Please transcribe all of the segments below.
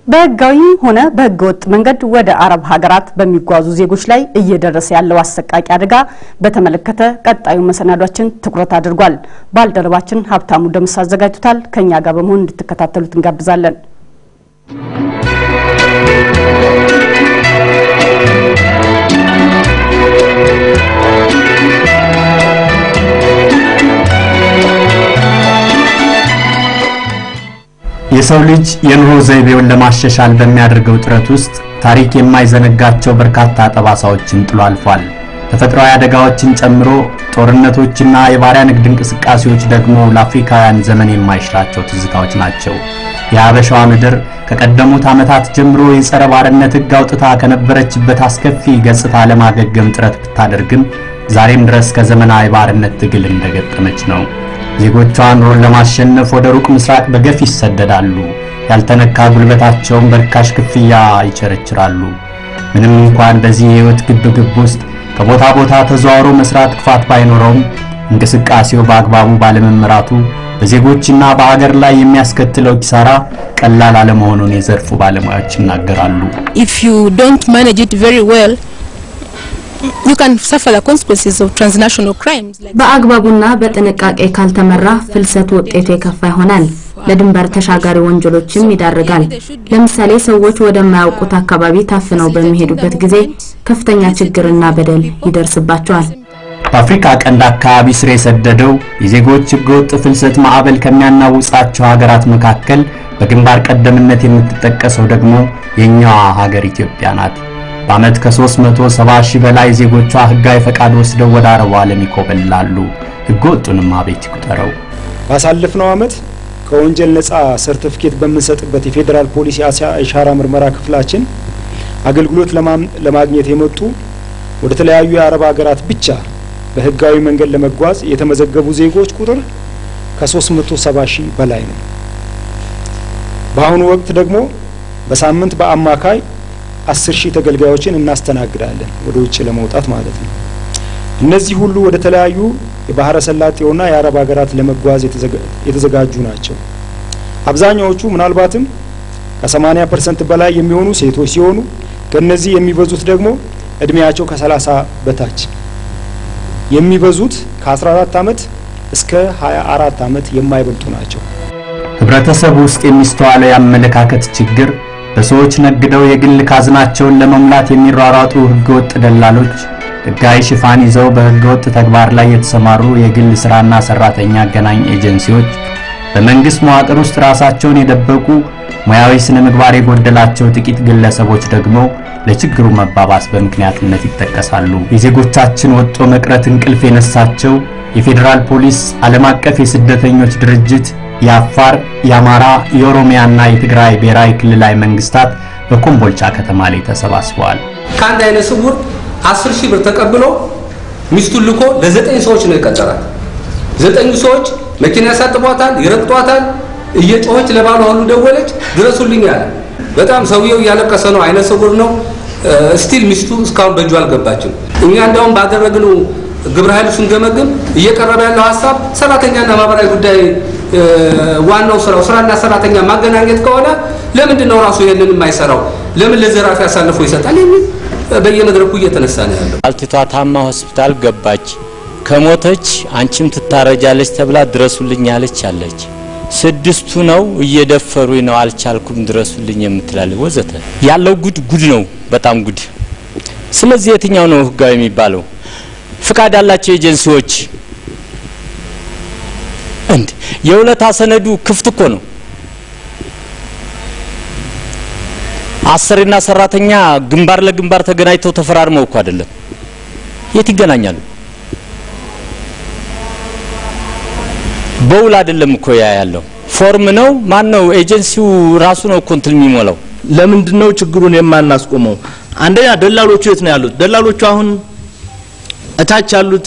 በህጋዊም ሆነ በህገወጥ መንገድ ወደ አረብ ሀገራት በሚጓዙ ዜጎች ላይ እየደረሰ ያለው አሰቃቂ አደጋ በተመለከተ ቀጣዩ መሰናዷችን ትኩረት አድርጓል። ባልደረባችን ሀብታሙ ደምስ አዘጋጅቷል። ከኛ ጋር በመሆን እንድትከታተሉት እንጋብዛለን። የሰው ልጅ የኑሮ ዘይቤውን ለማሻሻል በሚያደርገው ጥረት ውስጥ ታሪክ የማይዘነጋቸው በርካታ ጠባሳዎችን ጥሎ አልፏል። ተፈጥሯዊ አደጋዎችን ጨምሮ ጦርነቶችና የባሪያ ንግድ እንቅስቃሴዎች ደግሞ ለአፍሪካውያን ዘመን የማይሽራቸው ትዝታዎች ናቸው። የሀበሻዋ ምድር ከቀደሙት ዓመታት ጀምሮ የጸረ ባርነት ሕግ አውጥታ ከነበረችበት አስከፊ ገጽታ ለማገገም ጥረት ብታደርግም ዛሬም ድረስ ከዘመናዊ ባርነት ትግል እንደገጠመች ነው። ዜጎቿን ኑሮን ለማሸነፍ ወደ ሩቅ ምስራቅ በገፍ ይሰደዳሉ። ያልተነካ ጉልበታቸውን በርካሽ ክፍያ ይቸረችራሉ። ምንም እንኳን በዚህ የህይወት ግብግብ ውስጥ ከቦታ ቦታ ተዘዋውሮ መስራት ክፋት ባይኖረውም እንቅስቃሴው በአግባቡ ባለመመራቱ በዜጎችና በሀገር ላይ የሚያስከትለው ኪሳራ ቀላል አለመሆኑን የዘርፉ ባለሙያዎች ይናገራሉ። If you don't manage it very well, you can suffer the consequences of transnational crimes. በአግባቡና በጥንቃቄ ካልተመራ ፍልሰት ውጤቱ የከፋ ይሆናል። ለድንበር ተሻጋሪ ወንጀሎችም ይዳርጋል። ለምሳሌ ሰዎች ወደማያውቁት አካባቢ ታፍነው በሚሄዱበት ጊዜ ከፍተኛ ችግርና በደል ይደርስባቸዋል። በአፍሪካ ቀንድ አካባቢ ስር የሰደደው የዜጎች ህገወጥ ፍልሰት ማዕበል ከሚያናውጻቸው ሀገራት መካከል በግንባር ቀደምትነት የምትጠቀሰው ደግሞ የኛዋ ሀገር ኢትዮጵያ ናት። በአመት ከ370 ሺህ በላይ ዜጎቿ ህጋዊ ፈቃድ ወስደው ወደ አረቡ ዓለም ይኮበልላሉ። ህገወጡንም አቤት ይቁጠረው። ባሳለፍነው አመት ከወንጀል ነፃ ሰርቲፊኬት በመሰጠበት የፌደራል ፖሊስ አሻራ ምርመራ ክፍላችን አገልግሎት ለማግኘት የመጡ ወደ ተለያዩ የአረብ ሀገራት ብቻ በህጋዊ መንገድ ለመጓዝ የተመዘገቡ ዜጎች ቁጥር ከ370 ሺህ በላይ ነው። በአሁኑ ወቅት ደግሞ በሳምንት በአማካይ 10 ሺህ ተገልጋዮችን እናስተናግዳለን ወደ ውጭ ለመውጣት ማለት ነው። እነዚህ ሁሉ ወደ ተለያዩ የባህረ ሰላጤውና የአረብ ሀገራት ለመጓዝ የተዘጋጁ ናቸው። አብዛኛዎቹ ምናልባትም ከ80% በላይ የሚሆኑ ሴቶች ሲሆኑ ከነዚህ የሚበዙት ደግሞ እድሜያቸው ከ30 በታች የሚበዙት ከ14 አመት እስከ 24 አመት የማይበልጡ ናቸው። ህብረተሰቡ ውስጥ የሚስተዋለው ያመለካከት ችግር በሰዎች ነግደው የግል ካዝናቸውን ለመሙላት የሚሯሯጡ ህገወጥ ደላሎች ህጋዊ ሽፋን ይዘው በህገወጥ ተግባር ላይ የተሰማሩ የግል ስራና ሰራተኛ አገናኝ ኤጀንሲዎች በመንግስት መዋቅር ውስጥ ራሳቸውን የደበቁ ሙያዊ ስነ ምግባር የጎደላቸው ጥቂት ግለሰቦች ደግሞ ለችግሩ መባባስ በምክንያትነት ይጠቀሳሉ። የዜጎቻችን ወጥቶ መቅረት እንቅልፍ የነሳቸው የፌደራል ፖሊስ ዓለም አቀፍ የስደተኞች ድርጅት የአፋር የአማራ የኦሮሚያና የትግራይ ብሔራዊ ክልላዊ መንግስታት በኮምቦልቻ ከተማ ላይ ተሰባስበዋል። ካንድ አይነ ስውር 10 ሺህ ብር ተቀብሎ ሚስቱን ልኮ ለ9 ሰዎች ነው የቀጠራት። 9 ሰዎች መኪና ያሳጥቧታል፣ ይረግጧታል። እየጮኸች ለባሏ ሁሉ ደወለች ድረሱልኝ ያለ። በጣም ሰውየው ያለቀሰ ነው፣ አይነ ስውር ነው። ስቲል ሚስቱ እስካሁን በእጁ አልገባችም። እኛ እንደውም ባደረግነው ግብረ ኃይል ስንገመግም እየቀረበ ያለው ሐሳብ ሰራተኛና ማህበራዊ ጉዳይ ዋናው ስራና ሰራተኛ ማገናኘት ከሆነ ለምንድን ነው ራሱ ይሄንን የማይሰራው? ለምን ለዘራፊ አሳልፎ ይሰጣል? የሚል በየመድረኩ እየተነሳ ነው ያለው። አልቲቷ ታማ ሆስፒታል ገባች። ከሞተች አንቺም ትታረጃለች ተብላ ድረሱልኝ ያለች አለች። 6ቱ ነው እየደፈሩኝ ነው አልቻልኩም ድረሱልኝ የምትላል ወዘተ። ያለው ጉድ ነው፣ በጣም ጉድ። ስለዚህ የትኛው ነው ህጋዊ የሚባለው? ፍቃድ ያላቸው ኤጀንሲዎች እንዴ የውለታ ሰነዱ ክፍት እኮ ነው። አሰሪና ሰራተኛ ግንባር ለግንባር ተገናኝተው ተፈራርመው እኮ አይደለም። የት ይገናኛሉ? በውል አይደለም እኮ ያለው ፎርም ነው። ማን ነው ኤጀንሲው? ራሱ ነው ኮንትል የሚሞላው። ለምንድነው ችግሩን የማናስቆመው? አንደኛ ደላሎቹ የት ነው ያሉት? ደላሎቹ አሁን እታች ያሉት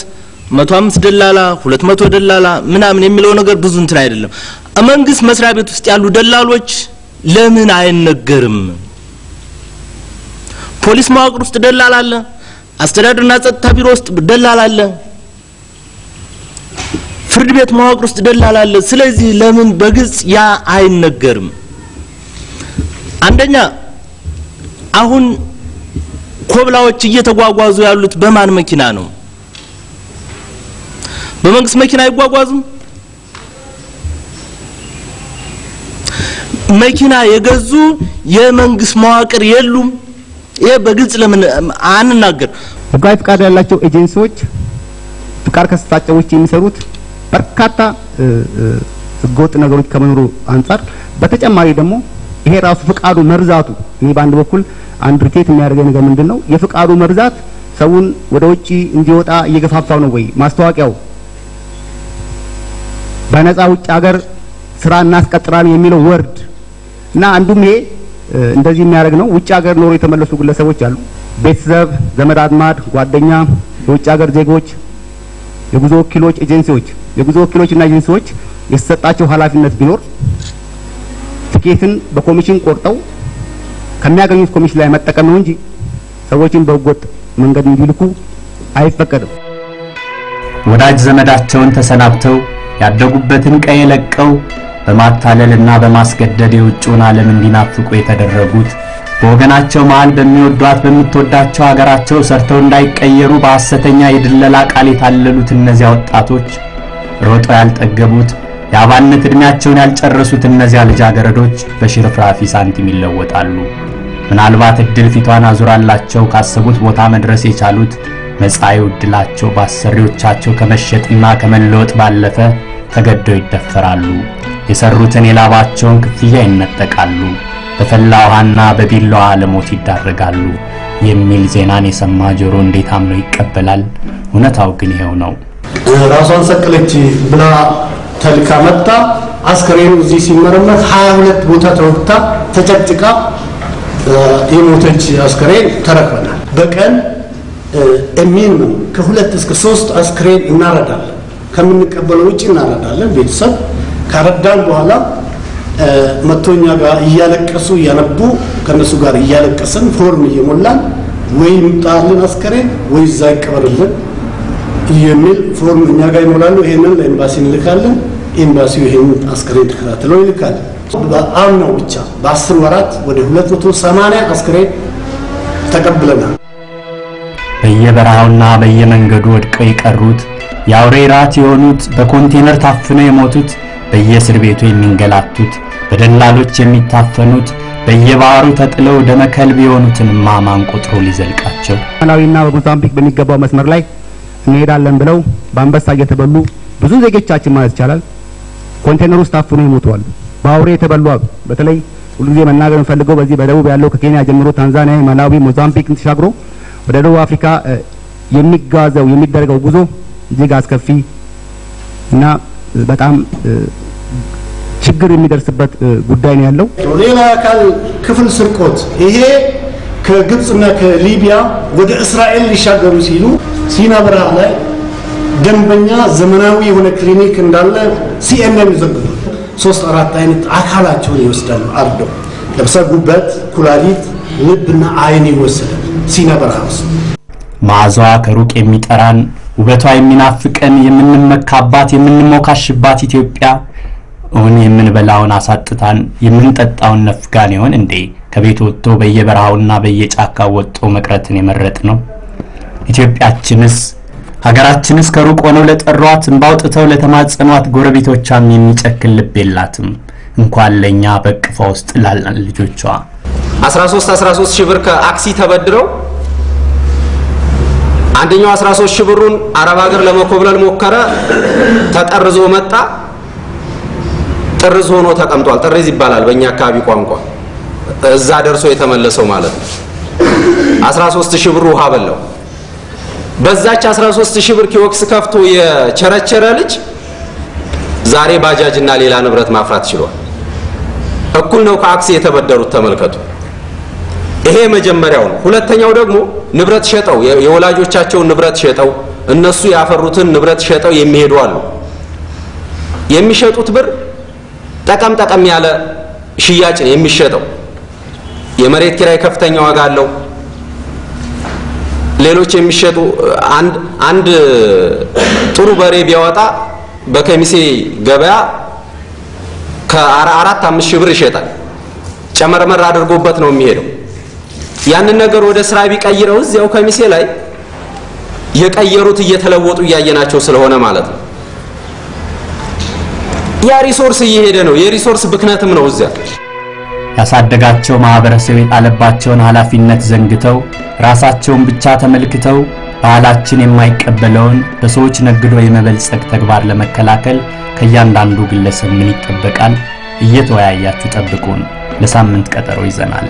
105 ደላላ 200 ደላላ ምናምን የሚለው ነገር ብዙ እንትን አይደለም። መንግስት መስሪያ ቤት ውስጥ ያሉ ደላሎች ለምን አይነገርም? ፖሊስ መዋቅር ውስጥ ደላላ አለ፣ አስተዳደርና ጸጥታ ቢሮ ውስጥ ደላላ አለ፣ ፍርድ ቤት መዋቅር ውስጥ ደላላ አለ። ስለዚህ ለምን በግልጽ ያ አይነገርም? አንደኛ አሁን ኮብላዎች እየተጓጓዙ ያሉት በማን መኪና ነው? በመንግስት መኪና አይጓጓዙም? መኪና የገዙ የመንግስት መዋቅር የሉም? ይሄ በግልጽ ለምን አንናገር? ህጋዊ ፍቃድ ያላቸው ኤጀንሲዎች ፍቃድ ከሰጣቸው ውጪ የሚሰሩት በርካታ ህገወጥ ነገሮች ከመኖሩ አንፃር በተጨማሪ ደግሞ ይሄ ራሱ ፍቃዱ መርዛቱ ይሄ በአንድ በኩል አንድ ሪቴት የሚያደርገው ነገር ምንድነው? የፍቃዱ መርዛት ሰውን ወደ ውጪ እንዲወጣ እየገፋፋው ነው ወይ? ማስተዋቂያው በነፃ ውጭ ሀገር ስራ እናስቀጥራለን የሚለው ወርድ እና አንዱም ይሄ እንደዚህ የሚያደርግ ነው። ውጭ ሀገር ኖሮ የተመለሱ ግለሰቦች አሉ። ቤተሰብ፣ ዘመድ አዝማድ፣ ጓደኛ፣ የውጭ ሀገር ዜጎች፣ የጉዞ ወኪሎች፣ ኤጀንሲዎች የጉዞ ወኪሎችና ኤጀንሲዎች የተሰጣቸው ኃላፊነት ቢኖር ትኬትን በኮሚሽን ቆርጠው ከሚያገኙት ኮሚሽን ላይ መጠቀም ነው እንጂ ሰዎችን በህገወጥ መንገድ እንዲልኩ አይፈቀድም። ወዳጅ ዘመዳቸውን ተሰናብተው ያደጉበትን ቀይ ለቀው በማታለልና በማስገደድ የውጭውን ዓለም እንዲናፍቁ የተደረጉት በወገናቸው መሃል በሚወዷት በምትወዳቸው ሀገራቸው ሰርተው እንዳይቀየሩ በሐሰተኛ የድለላ ቃል የታለሉት እነዚያ ወጣቶች ሮጦ ያልጠገቡት የአባነት እድሜያቸውን ያልጨረሱት እነዚያ ልጃገረዶች በሽርፍራፊ ሳንቲም ይለወጣሉ። ምናልባት እድል ፊቷን አዙራላቸው ካሰቡት ቦታ መድረስ የቻሉት መጻኤው እድላቸው ባሰሪዎቻቸው ከመሸጥና ከመለወጥ ባለፈ ተገደው ይደፈራሉ። የሰሩትን የላባቸውን ክፍያ ይነጠቃሉ። በፈላ ውሃና በቢላዋ ለሞት ይዳረጋሉ የሚል ዜናን የሰማ ጆሮ እንዴት አምኖ ይቀበላል? እውነታው ግን ይሄው ነው። ራሷን ሰቀለች ብላ ተልካ መጣ። አስከሬኑ እዚህ ሲመረመር 22 ቦታ ተወግታ ተጨቅጭቃ የሞተች አስከሬን ተረክበናል። በቀን ሚኒመም ከ2 እስከ 3 አስከሬን እናረዳለን። ከምንቀበለው ውጪ እናረዳለን። ቤተሰብ ካረዳን በኋላ መቶኛ ጋር እያለቀሱ ያነቡ ከነሱ ጋር እያለቀስን ፎርም እየሞላን ወይ ይምጣልን አስከሬን ወይ እዛ ይቀበርልን የሚል ፎርም እኛ ጋር ይሞላሉ። ይሄንን ለኤምባሲ እንልካለን። ኤምባሲው ይሄንን አስከሬን ተከታትለው ይልካል። በአምናው ብቻ በ10 ወራት ወደ 280 አስከሬን ተቀብለናል። በየበረሃውና በየመንገዱ ወድቀው የቀሩት የአውሬ ራት የሆኑት በኮንቴነር ታፍነው የሞቱት በየእስር ቤቱ የሚንገላቱት በደላሎች የሚታፈኑት በየባህሩ ተጥለው ደመከልብ የሆኑትን ማማን ቆጥሮ ሊዘልቃቸው ማላዊና በሞዛምቢክ በሚገባው መስመር ላይ እንሄዳለን ብለው በአንበሳ እየተበሉ ብዙ ዜጎቻችን ማለት ይቻላል ኮንቴነር ውስጥ ታፍነው ይሞታሉ። በአውሬ የተበሉ በተለይ ሁሉ ጊዜ መናገር እንፈልገው በዚህ በደቡብ ያለው ከኬንያ ጀምሮ ታንዛኒያ፣ ማላዊ፣ ሞዛምቢክን ተሻግሮ ወደ ደቡብ አፍሪካ የሚጓዘው የሚደረገው ጉዞ እጅግ አስከፊ እና በጣም ችግር የሚደርስበት ጉዳይ ነው ያለው። ሌላ አካል ክፍል ስርቆት ይሄ ከግብጽና ከሊቢያ ወደ እስራኤል ሊሻገሩ ሲሉ ሲና በረሃ ላይ ደንበኛ ዘመናዊ የሆነ ክሊኒክ እንዳለ ሲኤንኤን ዘግቧል። 3-4 አይነት አካላቸውን ይወስዳሉ አርደው። ለምሳሌ ጉበት፣ ኩላሊት፣ ልብና አይን ይወሰዳል ሲና በረሃ ውስጥ። ማዕዛዋ ከሩቅ የሚጠራን ውበቷ የሚናፍቀን የምንመካባት የምንሞካሽባት ኢትዮጵያ እውን የምንበላውን አሳጥታን የምንጠጣውን ነፍጋን ይሆን እንዴ? ከቤት ወጥቶ በየበረሃውና በየጫካው ወጥቶ መቅረትን የመረጥ ነው? ኢትዮጵያችንስ ሀገራችንስ ከሩቅ ሆነው ለጠሯት እንባውጥተው ለተማጸኗት ጎረቤቶቿም የሚጨክል ልብ የላትም እንኳን ለኛ በቅፋ ውስጥ ላለን ልጆቿ። 13 ሺህ ብር ከአክሲ ተበድረው አንደኛው 13 ሺህ ብሩን አረብ ሀገር ለመኮብለል ሞከረ። ተጠርዞ መጣ። ጥርዝ ሆኖ ተቀምጧል። ጥርዝ ይባላል በእኛ አካባቢ ቋንቋ። እዛ ደርሶ የተመለሰው ማለት ነው። 13 ሺህ ብር ውሃ በላው። በዛች 13 ሺህ ብር ኪዮክስ ከፍቶ የቸረቸረ ልጅ ዛሬ ባጃጅና ሌላ ንብረት ማፍራት ችሏል። እኩል ነው ከአክሲ የተበደሩት። ተመልከቱ። ይሄ መጀመሪያው ነው። ሁለተኛው ደግሞ ንብረት ሸጠው የወላጆቻቸውን ንብረት ሸጠው እነሱ ያፈሩትን ንብረት ሸጠው የሚሄዱ አሉ። የሚሸጡት ብር ጠቀም ያለ ሽያጭ የሚሸጠው የመሬት ኪራይ ከፍተኛ ዋጋ አለው። ሌሎች የሚሸጡ አንድ ጥሩ በሬ ቢያወጣ በከሚሴ ገበያ ከ4-5 ሺህ ብር ይሸጣል። ጨመርመር አድርጎበት ነው የሚሄደው። ያንን ነገር ወደ ስራ ቢቀይረው እዚያው ከሚሴ ላይ የቀየሩት እየተለወጡ ያያናቸው ስለሆነ ማለት ነው። ያ ሪሶርስ እየሄደ ነው። የሪሶርስ ብክነትም ነው እዚያ። ያሳደጋቸው ማህበረሰብ የጣለባቸውን ኃላፊነት ዘንግተው ራሳቸውን ብቻ ተመልክተው ባህላችን የማይቀበለውን በሰዎች ነግዶ የመበልጸግ ተግባር ለመከላከል ከያንዳንዱ ግለሰብ ምን ይጠበቃል? እየተወያያችሁ ጠብቁን። ለሳምንት ቀጠሮ ይዘናል።